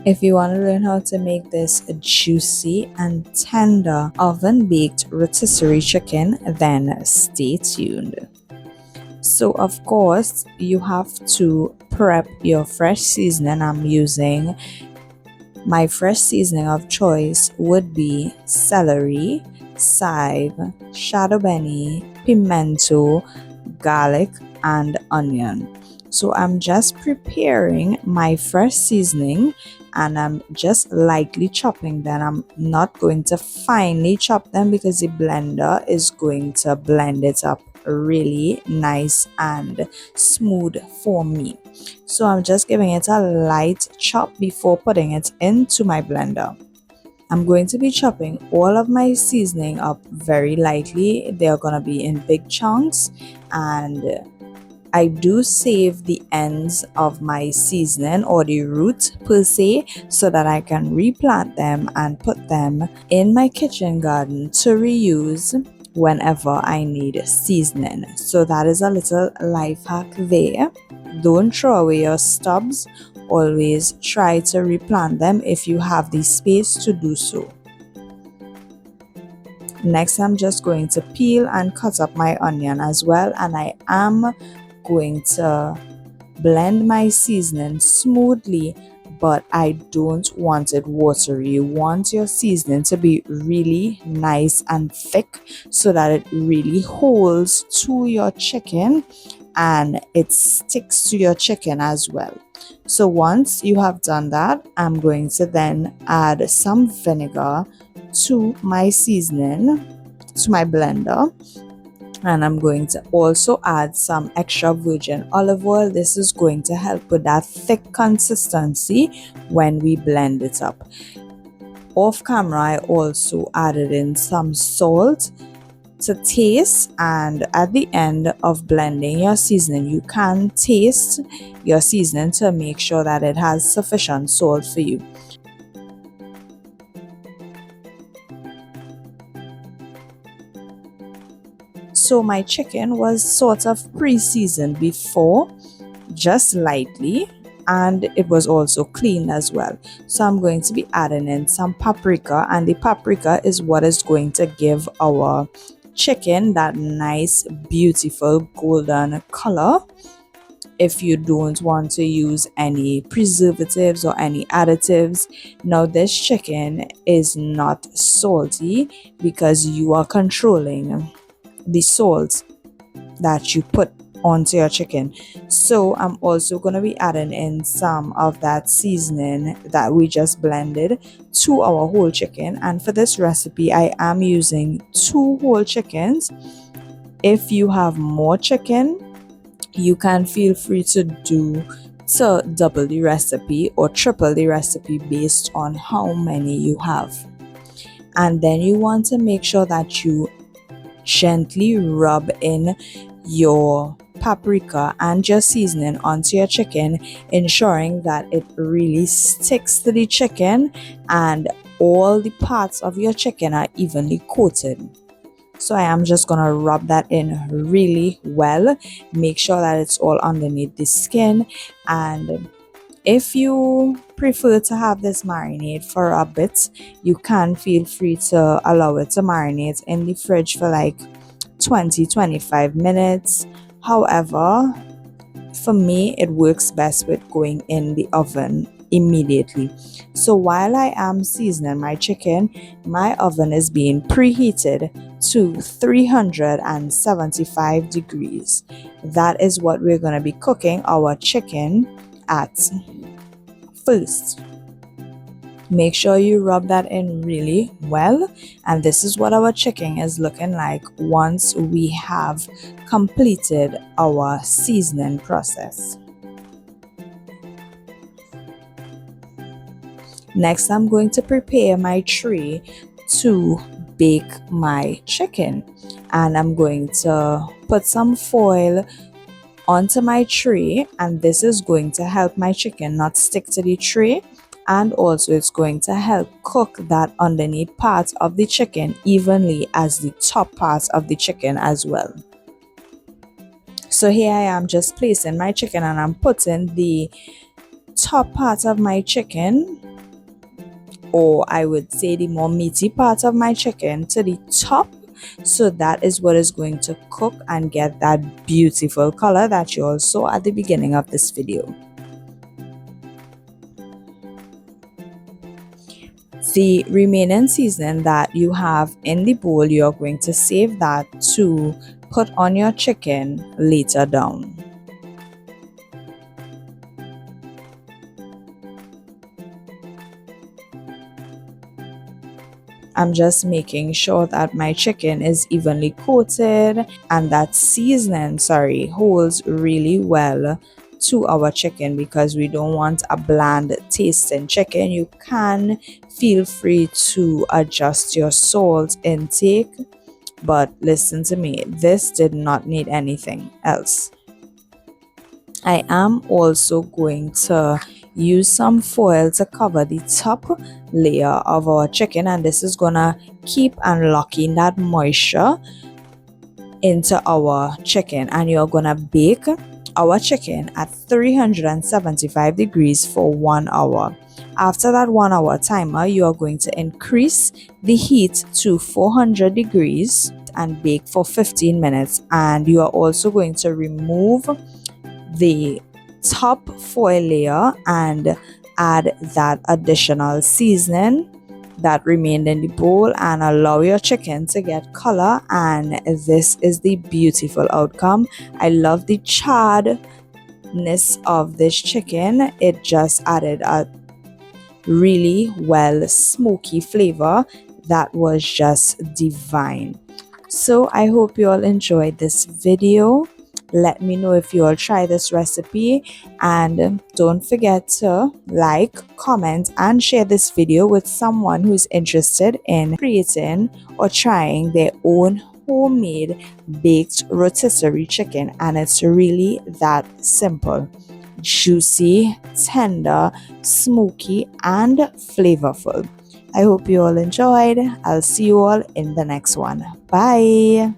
If you want to learn how to make this juicy and tender oven baked rotisserie chicken, then stay tuned. So of course you have to prep your fresh seasoning. I'm using my fresh seasoning of choice would be celery, chive, shadow benny, pimento, garlic, and onion. So I'm just preparing my fresh seasoning and I'm just lightly chopping them. I'm not going to finely chop them because the blender is going to blend it up really nice and smooth for me. So I'm just giving it a light chop before putting it into my blender. I'm going to be chopping all of my seasoning up very lightly. They're going to be in big chunks, and I do save the ends of my seasoning or the root per se so that I can replant them and put them in my kitchen garden to reuse whenever I need seasoning. So that is a little life hack there. Don't throw away your stubs. Always try to replant them if you have the space to do so. Next, I'm just going to peel and cut up my onion as well, and I am going to blend my seasoning smoothly, but I don't want it watery. You want your seasoning to be really nice and thick so that it really holds to your chicken and it sticks to your chicken as well. So once you have done that, I'm going to then add some vinegar to my seasoning, to my blender, and I'm going to also add some extra virgin olive oil. This is going to help with that thick consistency when we blend it up. Off camera, I also added in some salt to taste, and at the end of blending your seasoning, you can taste your seasoning to make sure that it has sufficient salt for you. So my chicken was sort of pre-seasoned before, just lightly, and it was also cleaned as well. So I'm going to be adding in some paprika, and the paprika is what is going to give our chicken that nice beautiful golden color. If you don't want to use any preservatives or any additives. Now this chicken is not salty because you are controlling the salt that you put onto your chicken. So I'm also going to be adding in some of that seasoning that we just blended to our whole chicken, and for this recipe I am using 2 whole chickens. If you have more chicken, you can feel free to double the recipe or triple the recipe based on how many you have. And then you want to make sure that you gently rub in your paprika and your seasoning onto your chicken, ensuring that it really sticks to the chicken and all the parts of your chicken are evenly coated. So I am just gonna rub that in really well, make sure that it's all underneath the skin. And if you prefer to have this marinate for a bit, you can feel free to allow it to marinate in the fridge for like 20-25 minutes. However, for me it works best with going in the oven immediately. So while I am seasoning my chicken, my oven is being preheated to 375 degrees. That is what we're going to be cooking our chicken at first. Make sure you rub that in really well, and this is what our chicken is looking like once we have completed our seasoning process. Next, I'm going to prepare my tray to bake my chicken, and I'm going to put some foil onto my tray, and this is going to help my chicken not stick to the tray, and also it's going to help cook that underneath part of the chicken evenly as the top part of the chicken as well. So here I am just placing my chicken, and I'm putting the top part of my chicken or I would say the more meaty part of my chicken, to the top. So that is what is going to cook and get that beautiful color that you all saw at the beginning of this video. The remaining seasoning that you have in the bowl, you're going to save that to put on your chicken later down. I'm just making sure that my chicken is evenly coated and that seasoning, holds really well to our chicken, because we don't want a bland tasting chicken. You can feel free to adjust your salt intake, but listen to me, this did not need anything else. I am also going to use some foil to cover the top layer of our chicken, and this is gonna keep unlocking that moisture into our chicken. And you're gonna bake our chicken at 375 degrees for 1 hour. After that 1 hour timer, you are going to increase the heat to 400 degrees and bake for 15 minutes. And you are also going to remove the top foil layer and add that additional seasoning that remained in the bowl and allow your chicken to get color. And this is the beautiful outcome. I love the charredness of this chicken. It just added a really well smoky flavor that was just divine. So I hope you all enjoyed this video. Let me know if you all try this recipe, and don't forget to like, comment, and share this video with someone who's interested in creating or trying their own homemade baked rotisserie chicken. And it's really that simple: juicy, tender, smoky, and flavorful. I hope you all enjoyed. I'll see you all in the next one. Bye.